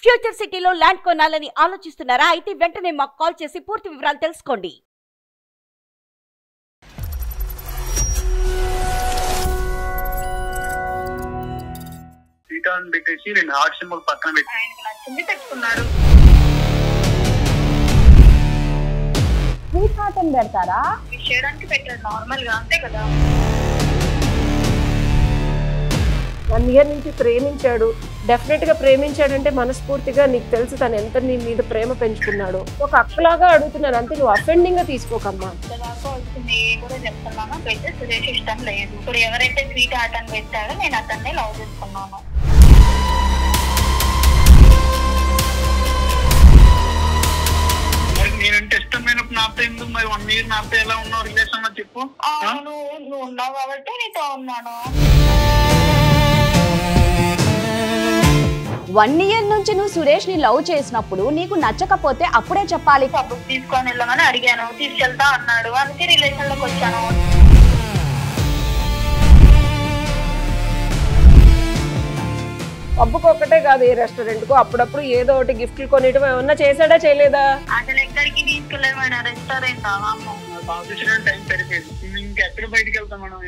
Future సిటీలో land కొనాలని ఆలోచిస్తున్నారా? అయితే వెంటనే మాకు కాల్ చేసి పూర్తి వివరాలు తెలుసుకోండి. సీటాన్ని పెట్టేసి 2 హార్ట్ సింబల్ పక్కన పెట్టి ఆయనకి నచ్చింది తెచ్చుకున్నాడు. స్వీట్ హార్ట్ అని పెడతారా? చేయడానికి పెట్టారు నార్మల్ గా, అంతే కదా. 1 ఇయర్ నుంచి ప్రేమించాడు. డెఫినెట్ గా ప్రేమించాడంటే మనస్ఫూర్తిగా నీకు తెలుసు తను ఎంత నీ మీద ప్రేమ పెంచుకున్నాడు. ఒక అక్కలాగా అడుగుతున్నాను అంతే, నువ్వు అఫెండింగ్ గా తీసుకోకమ్మా. కూడా చెప్తున్నాను, అయితే సురేష్ ఇష్టం లేదు. ఇప్పుడు ఎవరైతే స్వీట్ హార్ట్ అని పెట్టాడో నేను అతన్నే లవ్ చేసుకున్నాను. నేనంటే ఇష్టమైనప్పుడు నాతో ఎందుకు మరి 1 ఇయర్ నాతో ఎలా ఉన్నావు రిలేషన్ లో చెప్పు. నువ్వు ఉన్నావు కాబట్టి నీతో ఉన్నాను. 1 ఇయర్ నుంచి నువ్వు సురేష్ ని లవ్ చేసినప్పుడు నీకు నచ్చకపోతే అప్పుడే చెప్పాలి. పబ్బుకి తీసుకొని వెళ్ళమని అడిగాను, తీసుకెళ్తా అన్నాడు, అందుకే రిలేషన్ లోకి వచ్చాను. పబ్బుకు ఒక్కటే కాదు, ఏ రెస్టారెంట్ కు అప్పుడప్పుడు ఏదో ఒకటి గిఫ్ట్లు కొనియడం ఏమన్నా చేశాడా చేయలేదా? అసలు ఎక్కడికి తీసుకెళ్ళాడు, రెస్టారెంట్ టైం సరిపోయింది. ఇంకెక్కడ బయటకు వెళ్తాం మనం.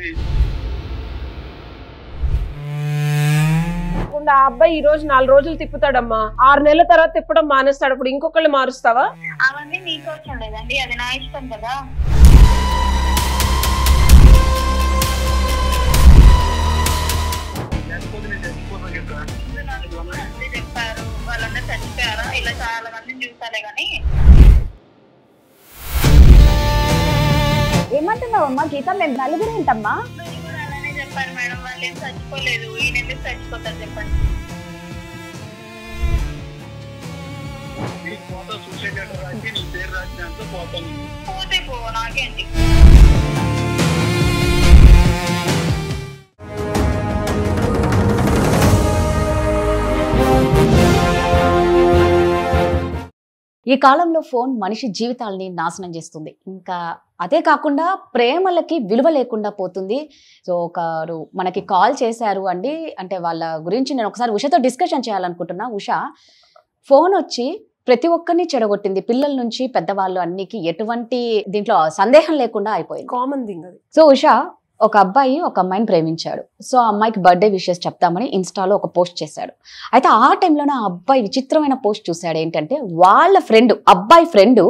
ఆ అబ్బాయి ఈ రోజు 4 రోజులు తిప్పుతాడమ్మా, 6 నెలల తర్వాత తిప్పడం మానేస్తాడు. అప్పుడు ఇంకొకళ్ళు మారుస్తావా? అవన్నీ నీకు అవసరం లేదండి, అది నా ఇష్టం కదా. చెప్పారు వాళ్ళందరూ చచ్చిపోయారా, ఇలా చాలా మందిని చూసాలే గాని. ఏమంటున్నావు అమ్మా గీత? మేము నలుగురు ఏంటమ్మా? అలానే చెప్పారు మేడం, వాళ్ళు ఏం చచ్చిపోలేదు. ఈయన ఎందుకు చచ్చిపోతారు చెప్పండి. పోతే పో, నాకేంటి. ఈ కాలంలో ఫోన్ మనిషి జీవితాలని నాశనం చేస్తుంది. ఇంకా అదే కాకుండా ప్రేమలకి విలువ లేకుండా పోతుంది. సో ఒకరు మనకి కాల్ చేశారు అండి, అంటే వాళ్ళ గురించి నేను ఒకసారి ఉషతో డిస్కషన్ చేయాలనుకుంటున్నా. ఉష ఫోన్ వచ్చి ప్రతి ఒక్కరిని చెడగొట్టింది, పిల్లల నుంచి పెద్దవాళ్ళు అన్నికి ఎటువంటి దీంట్లో సందేహం లేకుండా అయిపోయింది. కామన్ థింగ్ అది. సో ఉష, ఒక అబ్బాయి ఒక అమ్మాయిని ప్రేమించాడు. సో ఆ అమ్మాయికి బర్త్డే విషెస్ చెప్తామని ఇన్స్టాలో ఒక పోస్ట్ చేశాడు. అయితే ఆ టైంలోనే ఆ అబ్బాయి విచిత్రమైన పోస్ట్ చూశాడు. ఏంటంటే వాళ్ళ ఫ్రెండ్, అబ్బాయి ఫ్రెండ్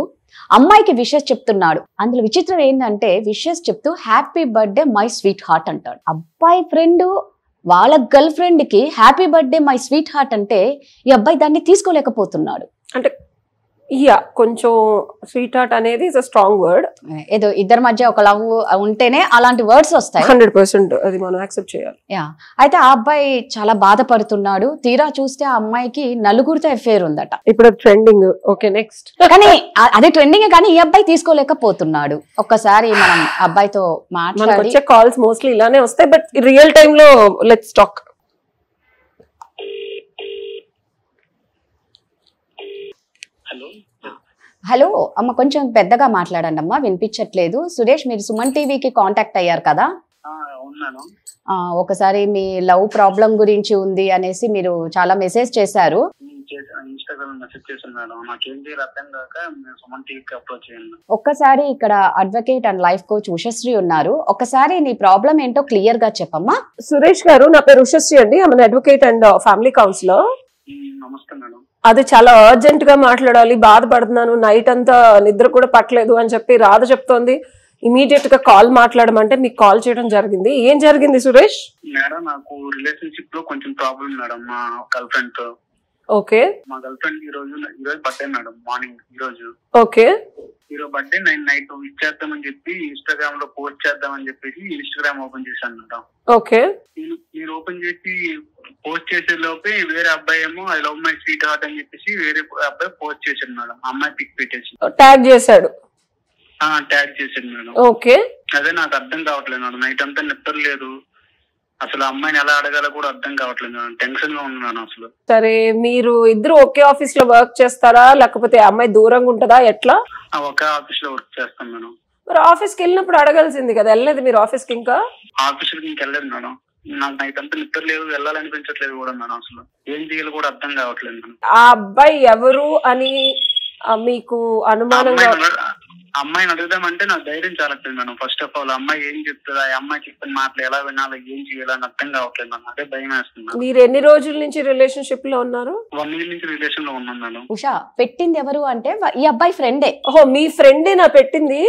అమ్మాయికి విషెస్ చెప్తున్నాడు. అందులో విచిత్రం ఏంటంటే విషెస్ చెప్తూ happy birthday my sweet heart అంటాడు. అబ్బాయి ఫ్రెండ్ వాళ్ళ గర్ల్ ఫ్రెండ్ కి happy birthday my sweet heart అంటే ఈ అబ్బాయి దాన్ని తీసుకోలేకపోతున్నాడు. అంటే కొంచెం స్వీట్ హార్ట్ అనేది ఇస్ అ స్ట్రాంగ్ వర్డ్. ఏదో ఇద్దరి మధ్య ఒక లవ్ ఉంటేనే అలాంటి వర్డ్స్ వస్తాయి. 100% అది మనం యాక్సెప్ట్ చేయాలి. అయితే ఆ అబ్బాయి చాలా బాధపడుతున్నాడు. తీరా చూస్తే ఆ అమ్మాయికి నలుగురితో అఫేర్ ఉందట. ఇప్పుడు ట్రెండింగ్. Okay, next. కానీ అది ట్రెండింగ్, కానీ ఈ అబ్బాయి తీసుకోలేకపోతున్నాడు. ఒక్కసారి మనం అబ్బాయితో మాట్లాడి, వచ్చే కాల్స్ మోస్ట్లీ ఇలానే వస్తాయి, బట్ రియల్ టైమ్ లో లెట్స్ టాక్. హలో అమ్మ, కొంచెం పెద్దగా మాట్లాడండి అమ్మా, వినిపించట్లేదు. సురేష్, మీరు సుమన్ టీవీకి కాంటాక్ట్ అయ్యారు కదా? ఒకసారి మీ లవ్ ప్రాబ్లం గురించి ఉంది అనేసి మీరు చాలా మెసేజ్ చేశారు. ఒక్కసారి ఇక్కడ advocate and life coach Ushasri ఉన్నారు, ఒక్కసారి నీ ప్రాబ్లం ఏంటో క్లియర్ గా చెప్పమ్మా. సురేష్ గారు, నా పేరు ఉషశ్రీ అండి, ఆమె అడ్వకేట్ అండ్ ఫ్యామిలీ కౌన్సిలర్. అది చాలా అర్జెంట్ గా మాట్లాడాలి, బాధపడుతున్నాను, నైట్ అంతా నిద్ర కూడా పట్టలేదు అని చెప్పి రాధ చెప్తోంది. ఇమీడియట్ గా కాల్ మాట్లాడమంటే మీకు కాల్ చేయడం జరిగింది. ఏం జరిగింది సురేష్? మేడం, నాకు రిలేషన్షిప్ లో కొంచెం ప్రాబ్లం మేడం, మా గర్ల్ ఫ్రెండ్ తో. ఓకే. మా గర్ల్ ఫ్రెండ్ ఈ రోజు బర్త్డే మేడం, మార్నింగ్ ఈ రోజు. ఓకే. ఈరోజు బర్త్డే నైట్ విష్ చేద్దామని చెప్పి ఇన్స్టాగ్రామ్ లో పోస్ట్ చేద్దామని చెప్పేసి ఇన్స్టాగ్రామ్ ఓపెన్ చేశాను మేడం. ఓకే. నేను ఓపెన్ చేసి పోస్ట్ చేసే లోపే వేరే అబ్బాయి ఏమో I love my sweet heart అని చెప్పేసి వేరే అబ్బాయి పోస్ట్ చేశాడు మేడం. అమ్మాయి పిక్ పెట్టేసి ట్యాగ్ చేశాడు. ట్యాగ్ చేశాడు మేడం. ఓకే. అదే నాకు అర్థం కావట్లేదు మేడం, నైట్ అంతా నిద్ర లేదు, అసలు అమ్మాయిని ఎలా అడగాలో కూడా అర్థం కావట్లేదు మేడం, టెన్షన్ గా ఉన్నాను అసలు. సరే, మీరు ఇద్దరు ఒకే ఆఫీస్ లో వర్క్ చేస్తారా, లేకపోతే అమ్మాయి దూరంగా ఉంటుందా, ఎట్లా? ఒకే ఆఫీస్ లో వర్క్ చేస్తాం మేడం. మరి ఆఫీస్ కి వెళ్ళినప్పుడు అడగాల్సింది కదా, వెళ్ళలేదు మీరు ఆఫీస్ కి? ఇంకా ఆఫీస్ కి వెళ్ళలేదు మేడం. నాకు నైట్ అంతా నిద్ర లేదు, వెళ్ళాలనిపించట్లేదు కూడా మేడం. అసలు ఏం చేయాలి కూడా అర్థం కావట్లేదు మేడం. ఆ అబ్బాయి ఎవరు అని మీకు అనుమానం? అమ్మాయిని అడుగుదామంటే నాకు ధైర్యం చాలట్లేదు మేడం. ఫస్ట్ ఆఫ్ ఆల్ అమ్మాయి ఏం చెప్తుంది, ఆ అమ్మాయి చెప్పిన మాటలు ఎలా వినాలి, ఏం చేయాలని అర్థం కావట్లేదు మేడం. అదే భయం వేస్తుంది. మీరు ఎన్ని రోజుల నుంచి రిలేషన్షిప్ లో ఉన్నారు? 1 year నుంచి రిలేషన్ లో ఉన్నాను మేడం. ఉషా, పెట్టింది ఎవరు అంటే ఈ అబ్బాయి ఫ్రెండే. ఓహో, మీ ఫ్రెండే నా పెట్టింది?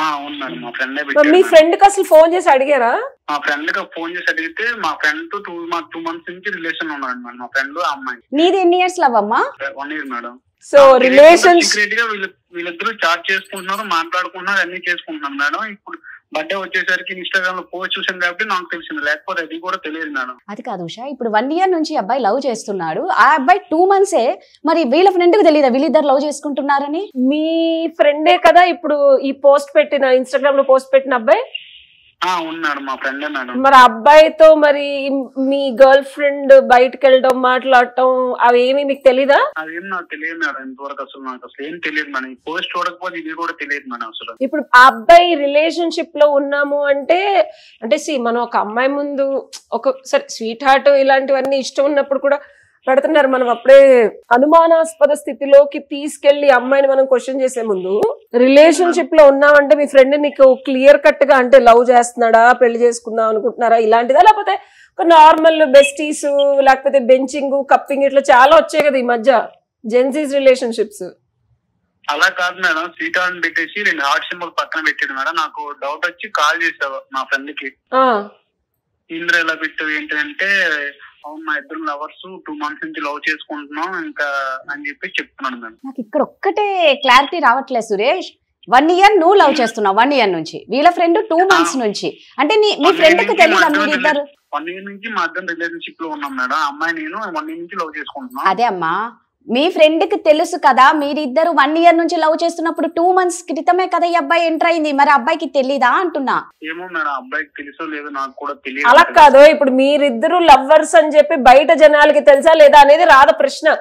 అవును మేడం, మా ఫ్రెండే మీ పెట్టాడు. ఫ్రెండ్ కి అసలు ఫోన్ చేసి అడిగారా? మా ఫ్రెండ్ కి ఫోన్ చేసి అడిగితే మా ఫ్రెండ్ తో 2 months నుంచి రిలేషన్ లో ఉన్నాడు మేడం. మా ఫ్రెండ్ ఆ అమ్మాయి. నీది ఎన్ని ఇయర్స్ లవ్ అమ్మా? 1 year madam. So relations secret గా వీళ్ళిద్దరూ చాట్ చేసుకుంటున్నారు, మాట్లాడుకుంటున్నారు, అన్ని చేసుకుంటున్నారు మేడం. ఇప్పుడు బర్త్డే వచ్చేసరికి ఇన్స్టాగ్రామ్ లో పోస్ట్ చూసాను కాబట్టి నాకు తెలిసింది, లేకపోతే అది కూడా తెలియదు మేడం. అది కాదు ఉషా, ఇప్పుడు 1 year నుంచి అబ్బాయి లవ్ చేస్తున్నాడు, ఆ అబ్బాయి 2 months మరి వీళ్ళ ఫ్రెండ్ కు తెలియదా వీళ్ళిద్దరు లవ్ చేసుకుంటున్నారని? మీ ఫ్రెండే కదా ఇప్పుడు ఈ పోస్ట్ పెట్టిన, ఇన్స్టాగ్రామ్ లో పోస్ట్ పెట్టిన అబ్బాయి? ఉన్నాడు, మా ఫ్రెండే మేడం. మరి అబ్బాయితో మరి మీ గర్ల్ ఫ్రెండ్ బయటకు వెళ్ళడం, మాట్లాడటం అవి ఏమి మీకు తెలీదా? అదేం నాకు తెలియదు మేడం ఇంతవరకు. అసలు నాకు అసలు ఏం తెలియదు మేడం. ఈ పోస్ట్ చూడకపోతే ఇది కూడా తెలియదు మేడం అసలు. ఇప్పుడు ఆ అబ్బాయి రిలేషన్షిప్ లో ఉన్నాము అంటే మనం ఒక అమ్మాయి ముందు ఒకసారి స్వీట్ హార్ట్ ఇలాంటివన్నీ ఇష్టం ఉన్నప్పుడు కూడా పెడుతున్నారు. మనం అప్పుడే అనుమానాస్పద స్థితిలోకి తీసుకెళ్లి అమ్మాయిని మనం క్వశ్చన్ చేసే ముందు రిలేషన్షిప్ లో ఉన్నామంటే మీ ఫ్రెండ్ నీకు క్లియర్ కట్ గా అంటే లవ్ చేస్తున్నాడా, పెళ్లి చేసుకుందాం అనుకుంటున్నారా ఇలాంటిదా, లేకపోతే ఒక నార్మల్ బెస్టీస్, లేకపోతే బెంచింగ్, కప్పింగ్ ఇట్లా చాలా వచ్చాయి కదా ఈ మధ్య జెన్సీస్ రిలేషన్షిప్స్? అలా కాదు మేడం, స్వీట్ హార్ట్ పెట్టేసి 2 హార్ట్ సింబల్ పక్కన పెట్టాడు మేడం. నాకు డౌట్ వచ్చి కాల్ చేసావు మా ఫ్రెండ్ కి. ఇంద్ర ఎలా పెట్టావు ఏంటంటే, అవును మా ఇద్దరు లవర్స్ 2 months నుంచి లవ్ చేసుకుంటున్నాం ఇంకా అని చెప్పి చెప్తున్నాను మేడం. నాకు ఇక్కడ ఒక్కటే క్లారిటీ రావట్లేదు సురేష్. 1 year నువ్వు లవ్ చేస్తున్నావు, 1 year నుంచి వీళ్ళ ఫ్రెండ్ 2 months నుంచి, అంటే మీ ఫ్రెండ్ కు తెలియదా మీరిద్దరు? 1 year నుంచి మా ఇద్దరు రిలేషన్షిప్ లో ఉన్నాం మేడం. అమ్మాయి నేను 1 year నుంచి లవ్ చేసుకుంటున్నాం. అదే అమ్మా, మీ ఫ్రెండ్ కి తెలుసు కదా మీరిద్దరు 1 year నుంచి లవ్ చేస్తున్నప్పుడు 2 months క్రితమే కదా ఈ అబ్బాయి ఎంటర్ అయింది, మరి అబ్బాయికి తెలీదా అంటున్నా. ఏమో మేడం, అబ్బాయికి తెలుసో లేదో నాకు కూడా తెలియదు. అలా కాదు, ఇప్పుడు మీరిద్దరు లవ్వర్స్ అని చెప్పి బయట జనాలకి తెలుసా లేదా అనేది రాద ప్రశ్న.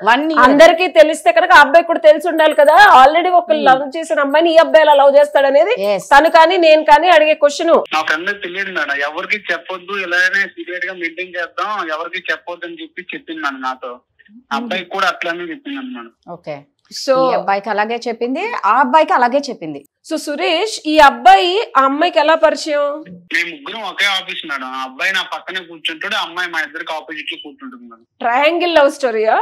అందరికీ తెలిస్తే కనుక అబ్బాయి కూడా తెలిసి ఉండాలి కదా. ఆల్రెడీ ఒక లవ్ చేసిన అమ్మాయిని ఈ అబ్బాయి ఎలా లవ్ చేస్తాడనేది తను కానీ నేను కానీ అడిగే క్వశ్చన్. నా ఫ్రెండ్ తెలియదు మేడం, ఎవరికి చెప్పొద్దు, ఇలానే సీక్రెట్ గా మెయింటైన్ చేద్దాం, ఎవరికి చెప్పొద్దు అని చెప్పి చెప్పింది మేడం నాతో. అబ్బాయికి కూడా అట్లానే చెప్పింది అన్నాడు. ఓకే, సో అబ్బాయికి అలాగే చెప్పింది, ఆ అబ్బాయికి అలాగే చెప్పింది. సో సురేష్, ఈ అబ్బాయి ఆ అమ్మాయికి ఎలా పరిచయం? మేము ముగ్గురం ఒకే ఆఫీస్ మేడం. ఆ అబ్బాయి నా పక్కనే కూర్చుంటాడు, అమ్మాయి మా ఇద్దరికి ఆపోజిట్ లో కూర్చుంటుంది మేడం. Triangle love స్టోరీయా?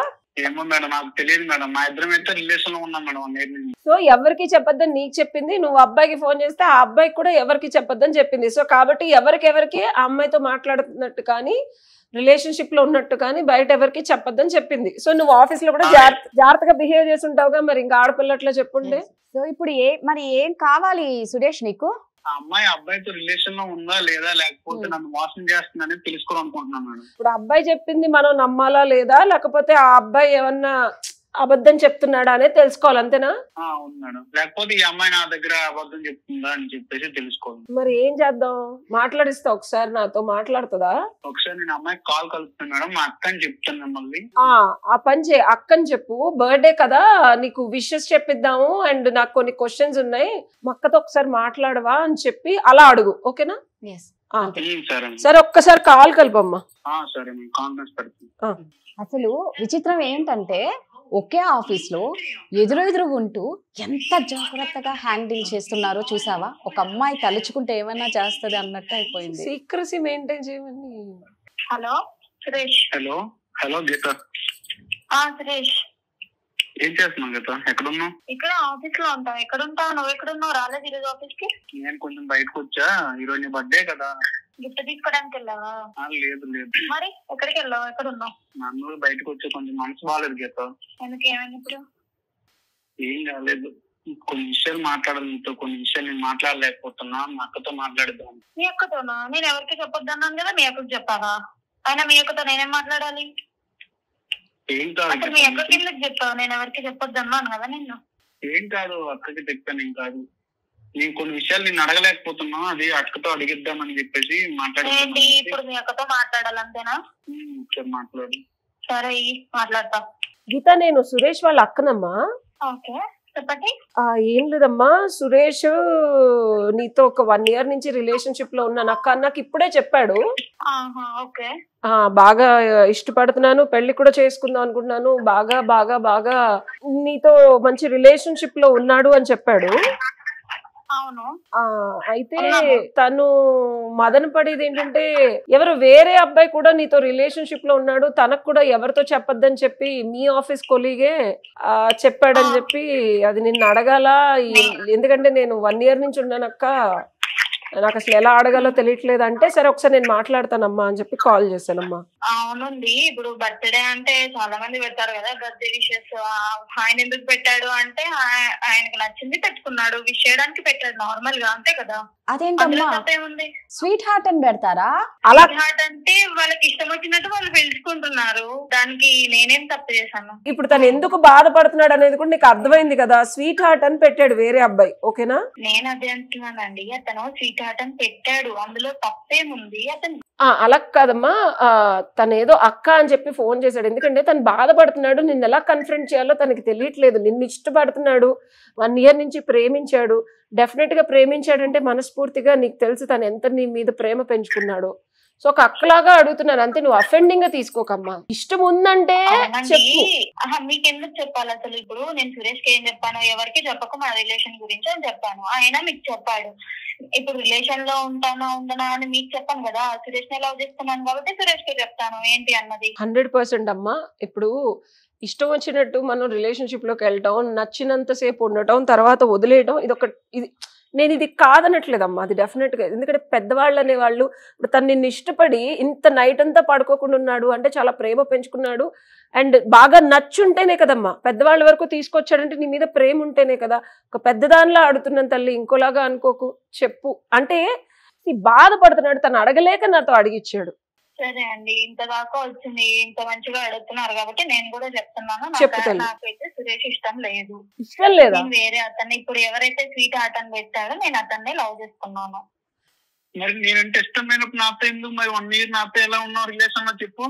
ఏమో మేడం, నాకు తెలియదు మేడం. మా ఇద్దరం అయితే రిలేషన్ లో ఉన్నాం మేడం 1 year నుంచి. సో ఎవరికి చెప్పొద్దని నీకు చెప్పింది, నువ్వు అబ్బాయికి ఫోన్ చేస్తే ఆ అబ్బాయికి కూడా ఎవరికి చెప్పొద్దని చెప్పింది. సో కాబట్టి ఎవరికి ఆ అమ్మాయితో మాట్లాడుతున్నట్టు కానీ రిలేషన్షిప్ లో ఉన్నట్టు కానీ బయట ఎవరికి చెప్పొద్దని చెప్పింది. సో నువ్వు ఆఫీస్ లో కూడా జాగ్రత్తగా బిహేవ్ చేసి ఉంటావుగా, మరి ఇంకా ఆడపిల్లట్లో చెప్పుండే. సో ఇప్పుడు మరి ఏం కావాలి సురేష్ నీకు? ఆ అమ్మాయి అబ్బాయితో రిలేషన్ లో ఉందా లేదా, లేకపోతే నన్ను మోసం చేస్తుందని తెలుసుకోవాలనుకుంటున్నాను మేడం. ఇప్పుడు అబ్బాయి చెప్పింది మనం నమ్మాలా లేదా, లేకపోతే ఆ అబ్బాయి ఏమన్నా అబద్ధం చెప్తున్నాడా అనేది తెలుసుకోవాలి, అంతేనా? అవును మేడం, లేకపోతే ఈ అమ్మాయి నా దగ్గర అబద్ధం చెప్తుందా అని చెప్పేసి తెలుసుకోవాలి. మరి ఏం చేద్దాం? మాట్లాడిస్తా, ఒకసారి నాతో మాట్లాడుతుందా? ఒకసారి నేను అమ్మాయికి కాల్ కలుపుతాను మేడం, మా అక్క అని చెప్తాను మిమ్మల్ని. ఆ పని చేయి, అక్కని చెప్పు. బర్త్డే కదా, నీకు విషెస్ చెప్పిద్దాము అండ్ నాకు కొన్ని క్వశ్చన్స్ ఉన్నాయి, మా అక్కతో ఒకసారి మాట్లాడవా అని చెప్పి అలా అడుగు, ఓకేనా? సరే, ఒక్కసారి కాల్ కలుపమ్మా. సరే, కాన్ఫరెన్స్ పెడతాను. అసలు విచిత్రం ఏంటంటే ఒకే ఆఫీస్ లో ఎదురెదురు ఉంటూ ఎంత జాగ్రత్తగా హ్యాండిల్ చేస్తున్నారో చూసావా? ఒక అమ్మాయి తలుచుకుంటే ఏమైనా చేస్తుంది అన్నట్టు అయిపోయింది. సీక్రసీ మెయింటైన్ చేయమని. హలో సురేష్. హలో గీత. సురేష్, ఏం చేస్తున్నావు గీత? ఎక్కడున్నావు? ఇక్కడ ఆఫీస్ లో ఉంటావు. ఎక్కడుంటావు? నువ్వు ఎక్కడున్నావు? రాలేదు ఈరోజు ఆఫీస్ కి? నేను కొంచెం బయటకు వచ్చా, ఈరోజు నీ బర్త్డే కదా. గిఫ్ట్ తీసుకోవడానికి వెళ్ళావా? లేదు. మరి ఎక్కడికి వెళ్ళావు? ఎక్కడున్నావు? నన్ను బయటకు వచ్చే కొంచెం మనసు బాగాలేదు గీత. ఎందుకు, ఏమైంది ఇప్పుడు? ఏం కాలేదు, కొన్ని విషయాలు మాట్లాడాలి నీతో, కొన్ని విషయాలు నేను మాట్లాడలేకపోతున్నా. మా అక్కతో మాట్లాడదాం. మీ అక్కతోనా? నేను ఎవరికి చెప్పొద్దు అన్నాను కదా, మీ అక్కకి చెప్పావా? అయినా మీ అక్కతో నేనేం మాట్లాడాలి? ఏం కాదు, మీ అక్కకి ఎందుకు చెప్పావు? నేను ఎవరికి చెప్పొద్దు అన్నాను కదా నిన్ను. ఏం కాదు, అక్కకి చెప్పాను. ఏం కాదు, నేను కొన్ని విషయాలు నేను అడగలేకపోతున్నా, అది అక్కతో అడిగిద్దామని చెప్పేసి మాట్లాడేది. ఇప్పుడు మీ అక్కతో మాట్లాడాలంతేనా? మాట్లాడు. సరే, మాట్లాడతా. గీత, నేను సురేష్ వాళ్ళ అక్కనమ్మా. ఓకే. చెప్పండి. ఏం లేదమ్మా, సురేష్ నీతో ఒక 1 year నుంచి రిలేషన్షిప్ లో ఉన్నాను అక్క, నాకు ఇప్పుడే చెప్పాడు. ఓకే. బాగా ఇష్టపడుతున్నాను, పెళ్లి కూడా చేసుకుందాం అనుకుంటున్నాను, బాగా బాగా బాగా నీతో మంచి రిలేషన్షిప్ లో ఉన్నాడు అని చెప్పాడు. అవును. అయితే తను మదన పడేది ఏంటంటే ఎవరు వేరే అబ్బాయి కూడా నీతో రిలేషన్షిప్ లో ఉన్నాడు, తనకు కూడా ఎవరితో చెప్పొద్దని చెప్పి మీ ఆఫీస్ కొలీగే చెప్పాడని చెప్పి అది నిన్ను అడగాల. ఎందుకంటే నేను 1 year నుంచి ఉన్నానక్క, నాకు అసలు ఎలా అడగాలో తెలియట్లేదు అంటే, సరే ఒకసారి నేను మాట్లాడతానమ్మా అని చెప్పి కాల్ చేశానమ్మా. అవునండి, ఇప్పుడు బర్త్డే అంటే చాలా మంది పెడతారు కదా బర్త్డే విషెస్. ఆయన ఎందుకు పెట్టాడు అంటే ఆయనకు నచ్చింది పెట్టుకున్నాడు, విష్ చేయడానికి పెట్టాడు నార్మల్ గా, అంతే కదా. అదేంటమ్మా స్వీట్ హార్ట్ అని పెడతారా? అలా హార్ట్ అంటే వాళ్ళకి ఇష్టం వచ్చినట్టు వాళ్ళు పిలుచుకుంటున్నారు, దానికి నేనేం తప్పు చేశాను? ఇప్పుడు తను ఎందుకు బాధపడుతున్నాడు అనేది కూడా నీకు అర్థమైంది కదా. స్వీట్ హార్ట్ అని పెట్టాడు వేరే అబ్బాయి, ఓకేనా? నేను అదే అంటున్నానండి, అతను స్వీట్ హార్ట్ అని పెట్టాడు, అందులో తప్పేముంది? అతను అలా కాదమ్మా, తను ఏదో అక్క అని చెప్పి ఫోన్ చేశాడు. ఎందుకంటే తను బాధపడుతున్నాడు, నిన్ను ఎలా కన్ఫ్రంట్ చేయాలో తనకి తెలియట్లేదు. నిన్ను ఇష్టపడుతున్నాడు, 1 year నుంచి ప్రేమించాడు. డెఫినెట్ గా ప్రేమించాడంటే మనస్ఫూర్తిగా నీకు తెలుసు తను ఎంత నీ మీద ప్రేమ పెంచుకున్నాడు. సో ఒక అక్కలాగా అడుగుతున్నాను అంతే, నువ్వు అఫెండింగ్ గా తీసుకోకమ్మా. ఇష్టం ఉందంటే చెప్పు. మీకెందుకు చెప్పాలి అసలు? ఇప్పుడు నేను సురేష్ కి ఏం చెప్పాను, ఎవరికి చెప్పకు మా రిలేషన్ గురించి అని చెప్పాను, ఆయన మీకు చెప్పాడు. ఇప్పుడు రిలేషన్ లో ఉంటానా ఉండనా అని మీకు చెప్పాను కదా, సురేష్ ని లవ్ చేస్తున్నాను కాబట్టి సురేష్ కి చెప్తాను ఏంటి అన్నది. 100% అమ్మా. ఇప్పుడు ఇష్టం వచ్చినట్టు మనం రిలేషన్షిప్ లోకి వెళ్ళటం, నచ్చినంత సేపు ఉండటం, తర్వాత వదిలేయటం, నేను ఇది కాదనట్లేదమ్మా, అది డెఫినెట్ గా. ఎందుకంటే పెద్దవాళ్ళు అనేవాళ్ళు ఇప్పుడు తను నిన్ను ఇష్టపడి ఇంత నైట్ అంతా పడుకోకుండా ఉన్నాడు అంటే చాలా ప్రేమ పెంచుకున్నాడు అండ్ బాగా నచ్చుంటేనే కదమ్మా. పెద్దవాళ్ళ వరకు తీసుకొచ్చాడంటే నీ మీద ప్రేమ ఉంటేనే కదా. ఒక పెద్దదానిలా ఆడుతున్నాను తల్లి, ఇంకోలాగా అనుకోకు, చెప్పు అంటే. బాధపడుతున్నాడు, తను అడగలేక నాతో అడిగిచ్చాడు. సరే అండి, ఇంత దాకా వచ్చింది, ఇంత మంచిగా అడుగుతున్నారు కాబట్టి నేను కూడా చెప్తున్నాను, నాకైతే సురేష్ ఇష్టం లేదు. ఇష్టం లేదా? వేరే అతన్ని, ఇప్పుడు ఎవరైతే స్వీట్ హార్ట్ అని పెట్టాడో నేను అతన్ని లవ్ చేసుకున్నాను. మరి నేనంటే ఇష్టమైనప్పుడు నాతో ఎందుకు మరి 1 year నాతో ఎలా ఉన్నావు రిలేషన్ లో చెప్పు?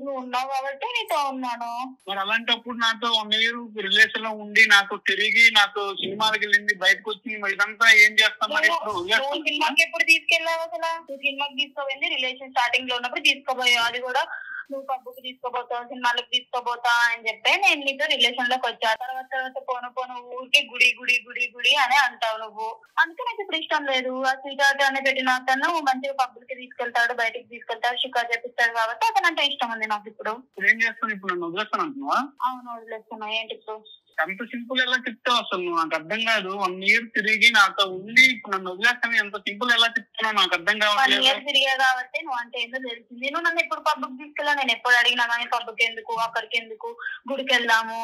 నువ్వు ఉన్నావు కాబట్టి నీతో ఉన్నాను. మరి అలాంటప్పుడు నాతో 1 year రిలేషన్ లో ఉండి నాతో తిరిగి నాతో సినిమాలకు వెళ్ళింది, బయటకు వచ్చింది, మరి ఇదంతా ఏం చేస్తాం? మరి ఇప్పుడు సినిమాకి ఎప్పుడు తీసుకెళ్ళావు అసలు? నువ్వు సినిమాకి తీసుకోపోయింది రిలేషన్ స్టార్టింగ్ లో ఉన్నప్పుడు తీసుకోపోయావు, అది కూడా నువ్వు పబ్బుకి తీసుకోపోతావు, సినిమాలకు తీసుకోపోతా అని చెప్పి నేను నీతో రిలేషన్ లోకి వచ్చా. తర్వాత పోను ఊరికి గుడి గుడి గుడి గుడి అని అంటావు నువ్వు. అందుకే నాకు ఇప్పుడు ఇష్టం లేదు. ఆ స్వీట్ హార్ట్ అని పెట్టిన అతను మంచిగా పబ్బులకి తీసుకెళ్తాడు, బయటకి తీసుకెళ్తాడు, షికార్ చేపిస్తాడు కాబట్టి అతను అంటే ఇష్టం ఉంది నాకు. ఇప్పుడు ఏం చేస్తాను? ఇప్పుడు నన్ను వదిలేస్తాను అంటున్నావా? అవును, వదిలేస్తున్నా. ఏంటి ఇప్పుడు ఎంత సింపుల్ ఎలా చెప్తావు అసలు? నువ్వు నాకు అర్థం కాదు. 1 year తిరిగి నాతో ఉండి ఇప్పుడు నన్ను వదిలేస్తాను, ఎంత సింపుల్ ఎలా చెప్తున్నావు నాకు అర్థం కావట్లేదు. 1 year తిరిగా కాబట్టి నువ్వు అంటే ఏందో తెలిసింది. నువ్వు నన్ను ఎప్పుడు పబ్బుకి తీసుకెళ్ళా, నేను ఎప్పుడు అడిగినా కానీ పబ్బుకి ఎందుకు, అక్కడికి ఎందుకు, గుడికి వెళ్దాము,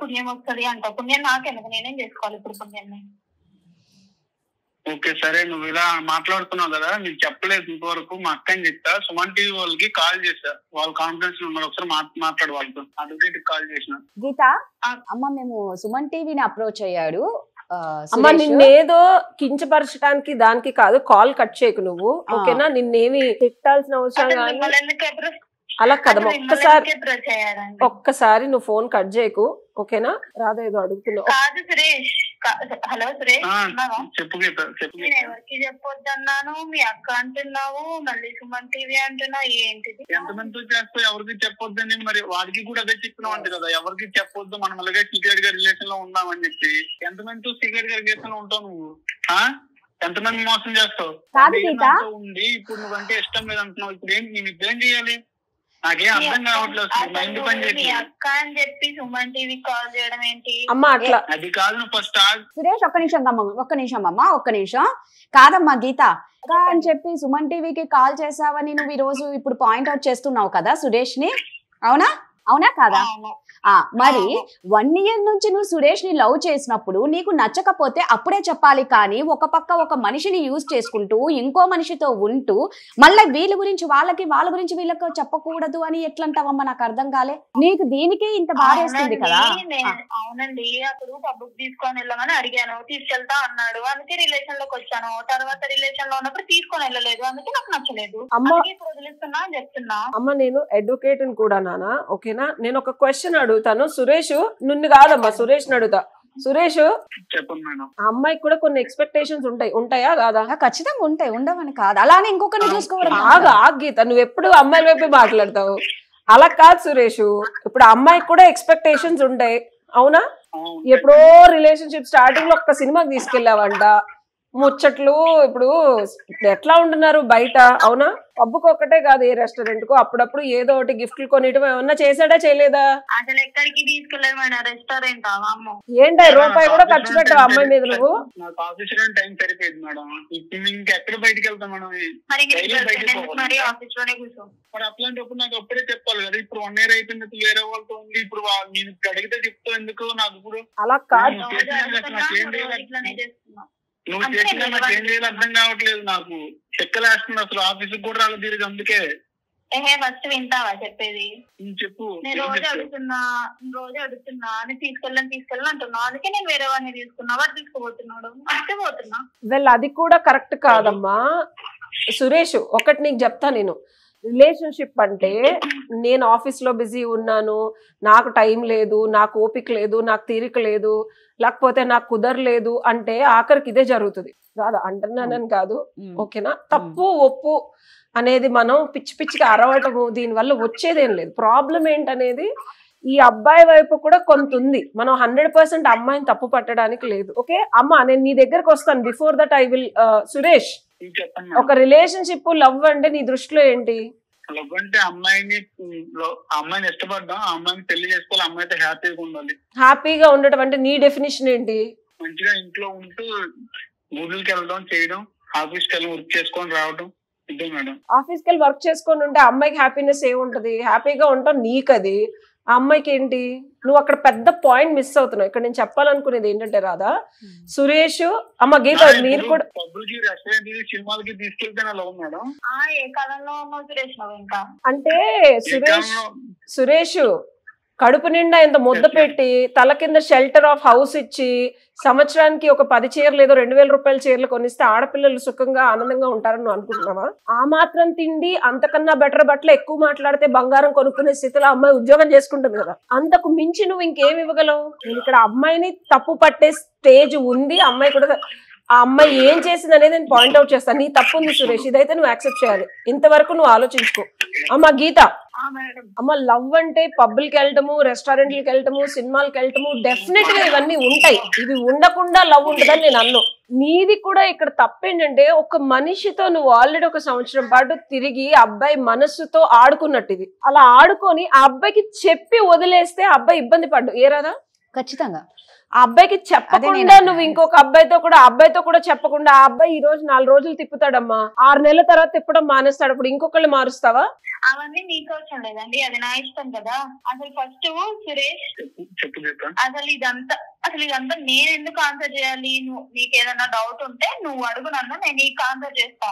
పుణ్యం వస్తుంది అంటావు. పుణ్యం నాకెందుకు, నేనేం చేసుకోవాలి ఇప్పుడు పుణ్యాన్ని? ఓకే సరే, నువ్వు ఇలా మాట్లాడుతున్నావు కదా, నీకు చెప్పలేదు ఇంతవరకు. మా అక్కని చెప్తా, సుమన్ టీవీ వాళ్ళకి కాల్ చేశా, వాళ్ళ కాన్ఫరెన్స్ లో ఉన్నారు, ఒకసారి మాట్లాడు వాళ్ళతో. అడ్వకేట్ కాల్ చేసిన. గీత అమ్మ, మేము సుమన్ టీవీని అప్రోచ్ అయ్యాడు. అమ్మ నిన్నేదో కించపరచడానికి దానికి కాదు, కాల్ కట్ చేయకు నువ్వు, ఓకేనా? నిన్నేమి తిట్టాల్సిన అవసరం కానీ అలా కదమ్మా. ఒక్కసారి నువ్వు ఫోన్ కట్ చేయకు, ఓకేనా? రాదా ఏదో అడుగుతున్నావు. హలో సురేష్, చెప్పు. నేను ఎవరికి చెప్పొద్దన్నాను, మీ అక్క అంటున్నావు, మళ్ళీ సుమన్ టీవీ అంటున్నా, ఏంటిది? ఎంతమందితో చేస్తావు ఎవరికి చెప్పొద్దని? మరి వాడికి కూడా అదే చెప్పినావు అంట కదా, ఎవరికి చెప్పొద్దు, మనం అలాగే సీక్రెట్ గా రిలేషన్ లో ఉందామని చెప్పి. ఎంతమందితో సీక్రెట్ గా రిలేషన్ లో ఉంటావు నువ్వు? ఎంతమంది మోసం చేస్తావు? ఉండి ఇప్పుడు నువ్వంటే ఇష్టం లేదు అంటున్నావు, ఇప్పుడు ఏం ఏం చేయాలి? నాకేం అర్థం కావట్లేదు. మైండ్ పని చేసి అక్క అని చెప్పి సుమన్ టీవీ కాల్ చేయడం ఏంటి అమ్మా? అట్లా అది కాదు. నువ్వు ఫస్ట్ సురేష్ ఒక్క నిమిషం కాదమ్మా. గీత అక్క అని చెప్పి సుమన్ టీవీకి కాల్ చేసావని నువ్వు ఈ రోజు ఇప్పుడు పాయింట్ అవుట్ చేస్తున్నావు కదా సురేష్ ని, అవునా కాదా? మరి 1 year నుంచి నువ్వు సురేష్ ని లవ్ చేసినప్పుడు నీకు నచ్చకపోతే అప్పుడే చెప్పాలి, కానీ ఒక పక్క ఒక మనిషిని యూజ్ చేసుకుంటూ ఇంకో మనిషితో ఉంటూ మళ్ళీ వీళ్ళ గురించి వాళ్ళకి, వాళ్ళ గురించి వీళ్ళకి చెప్పకూడదు అని ఎట్లంటావమ్మా? నాకు అర్థం కాలే. నీకు దీనికి ఇంత బాధేస్తుంది కదా? అవునండి, అప్పుడు పబ్బుకి తీసుకొని వెళ్ళమని అడిగాను, తీసుకెళ్తా అన్నాడు, అందుకే రిలేషన్ లోకి వచ్చాను. తర్వాత రిలేషన్ లో ఉన్నప్పుడు తీసుకొని వెళ్ళలేదు, అందుకే నాకు నచ్చలేదు, ఇప్పుడు వదిలిస్తున్నా అని చెప్తున్నా. అమ్మ నేను అడ్వకేట్ కూడా నానా, ఓకేనా? ఓకేనా? నేను ఒక క్వశ్చన్ అడుగుతాను. సురేష్ నిన్ను కాదమ్మా, సురేష్ అడుగుతా. సురేష్, చెప్పండి మేడం. ఆ అమ్మాయికి కూడా కొన్ని ఎక్స్పెక్టేషన్స్ ఉంటాయా కాదా? ఖచ్చితంగా ఉంటాయి, ఉండవని కాదు. అలానే ఇంకొకరిని చూసుకోవడం. గీత, నువ్వు ఎప్పుడు అమ్మాయిల వైపు మాట్లాడతావు. అలా కాదు సురేష్, ఇప్పుడు అమ్మాయికి కూడా ఎక్స్పెక్టేషన్స్ ఉంటాయి, అవునా? ఎప్పుడో రిలేషన్షిప్ స్టార్టింగ్ లో ఒక్క సినిమాకి తీసుకెళ్ళావంట, ముచ్చట్లు. ఇప్పుడు ఎట్లా ఉంటున్నారు బయట, అవునా? పబ్బుకు ఒక్కటే కాదు, ఏ రెస్టారెంట్ కు అప్పుడప్పుడు ఏదో ఒకటి గిఫ్ట్లు కొనియటం ఏమన్నా చేసాడా చేయలేదా? అసలు ఎక్కడికి తీసుకెళ్ళదు మేడం, రెస్టారెంట్. ఏంటి రూపాయి కూడా ఖర్చు పెట్టావు అమ్మాయి మీద నువ్వు? నాకు ఆఫీస్ లో టైం సరిపోయింది మేడం. ఇప్పుడు ఇంకెక్కడ బయటకు వెళ్తాం మేడం? మరి ఆఫీస్ లోనే కూర్చో. మరి అట్లాంటప్పుడు నాకు అప్పుడే చెప్పాలి కదా. ఇప్పుడు 1 year అయిపోయింది, వేరే వాళ్ళతో ఉంది. ఇప్పుడు నేను అడిగితే చెప్తావు ఎందుకు? నాకు ఇప్పుడు అలా కాదు, నువ్వు చేసినా నాకు ఏం చేయాలి అర్థం కావట్లేదు. నాకు చెక్కలేస్తుంది అసలు. ఆఫీస్ కూడా రాలేదు తిరిగి. అందుకే ఫస్ట్ వింటావా చెప్పేది? చెప్పు. నేను రోజు అడుగుతున్నా అని తీసుకెళ్ళని అంటున్నా. అందుకే నేను వేరే వాడిని తీసుకున్నా, వాడు తీసుకుపోతున్నాడు, అంతే పోతున్నా. వెల్ అది కూడా కరెక్ట్ కాదమ్మా సురేష్. ఒకటి నీకు చెప్తా నేను, రిలేషన్షిప్ అంటే నేను ఆఫీస్ లో బిజీ ఉన్నాను, నాకు టైం లేదు, నాకు ఓపిక లేదు, నాకు తీరిక లేదు, లేకపోతే నాకు కుదరలేదు అంటే ఆఖరికి ఇదే జరుగుతుంది కాదు. అంటున్నానని కాదు, ఓకేనా? తప్పు ఒప్పు అనేది మనం పిచ్చి పిచ్చిగా అరవటము, దీనివల్ల వచ్చేదేం లేదు. ప్రాబ్లం ఏంటనేది ఈ అబ్బాయి వైపు కూడా కొంత ఉంది. మనం 100% అమ్మాయిని తప్పు పట్టడానికి లేదు. ఓకే అమ్మా, నేను నీ దగ్గరకు వస్తాను. Before that I will Suresh, ఒక రిలేషన్షిప్ లవ్ అంటే నీ దృష్టిలో ఏంటి? లవ్ అంటే అమ్మాయిని ఇష్టపడ్డా, అమ్మాయిని పెళ్లి చేసుకోవాలి, అమ్మాయితో హ్యాపీగా ఉండాలి. హ్యాపీగా ఉండటం అంటే నీ డెఫినేషన్ ఏంటి? మంచిగా ఇంట్లో ఉంటూ ఊర్లకి వెళ్ళడం, చేయడం, ఆఫీస్కి వెళ్ళి వర్క్ చేసుకొని రావడం, ఇదే మేడం. ఆఫీస్కి వెళ్ళి వర్క్ చేసుకొని ఉంటే అమ్మాయికి హ్యాపీనెస్ ఏముంటది? హ్యాపీగా ఉంటాం నీకు, అది ఆ అమ్మాయికి ఏంటి? నువ్వు అక్కడ పెద్ద పాయింట్ మిస్ అవుతున్నావు. ఇక్కడ నేను చెప్పాలనుకునేది ఏంటంటే రాదా, సురేష్ అమ్మ గీత, మీరు కూడా పబ్బులకి, రెస్టారెంట్కి, సినిమాలకి తీసుకెళ్తే లవ్ మేడం. ఏ కాలంలో సురేష్ ఇంకా అంటే సురేష్ కడుపు నిండా ఇంత ముద్ద పెట్టి తల కింద షెల్టర్ ఆఫ్ హౌస్ ఇచ్చి సంవత్సరానికి ఒక 10 చీరలు ఏదో 2000 రూపాయల చీరలు కొనిస్తే ఆడపిల్లలు సుఖంగా ఆనందంగా ఉంటారని నువ్వు అనుకుంటున్నావా? ఆ మాత్రం తిండి, అంతకన్నా బెటర్ బట్టలు, ఎక్కువ మాట్లాడితే బంగారం కొనుక్కునే స్థితిలో అమ్మాయి ఉద్యోగం చేసుకుంటుంది కదా. అంతకు మించి నువ్వు ఇంకేమి ఇవ్వగలవు? నేను ఇక్కడ అమ్మాయిని తప్పు పట్టే స్టేజ్ ఉంది. అమ్మాయి కూడా, ఆ అమ్మాయి ఏం చేసింది అనేది నేను పాయింట్అవుట్ చేస్తాను. నీ తప్పు ఉంది సురేష్, ఇదైతే నువ్వు యాక్సెప్ట్ చేయాలి. ఇంతవరకు నువ్వు ఆలోచించుకో. అమ్మ గీత, అమ్మ లవ్ అంటే పబ్బులకి వెళ్ళటము, రెస్టారెంట్లకి వెళ్ళటము, సినిమాలకి వెళ్ళటము, డెఫినెట్ గా ఇవన్నీ ఉంటాయి. ఇవి ఉండకుండా లవ్ ఉంటుందని నేను అన్ను. నీది కూడా ఇక్కడ తప్పేంటంటే, ఒక మనిషితో నువ్వు ఆల్రెడీ ఒక సంవత్సరం పాటు తిరిగి అబ్బాయి మనస్సుతో ఆడుకున్నట్టు ఇది. అలా ఆడుకొని ఆ అబ్బాయికి చెప్పి వదిలేస్తే ఆ అబ్బాయి ఇబ్బంది పడ్డు ఏ రాదా? ఖచ్చితంగా. ఆ అబ్బాయికి చెప్పకుండా నువ్వు ఇంకొక అబ్బాయితో కూడా చెప్పకుండా, ఆ అబ్బాయి ఈ రోజు 4 రోజులు తిప్పుతాడమ్మా, 6 నెలల తర్వాత తిప్పడం మానేస్తాడు. అప్పుడు ఇంకొకళ్ళు మారుస్తావా? అవన్నీ నీకు అవసరం లేదండి, అది నా ఇష్టం కదా. అసలు ఫస్ట్ సురేష్, అసలు ఇదంతా నేను ఎందుకు ఆన్సర్ చేయాలి? నువ్వు నీకు ఏదైనా డౌట్ ఉంటే నువ్వు అడుగు నన్ను, నేను నీకు ఆన్సర్ చేస్తా.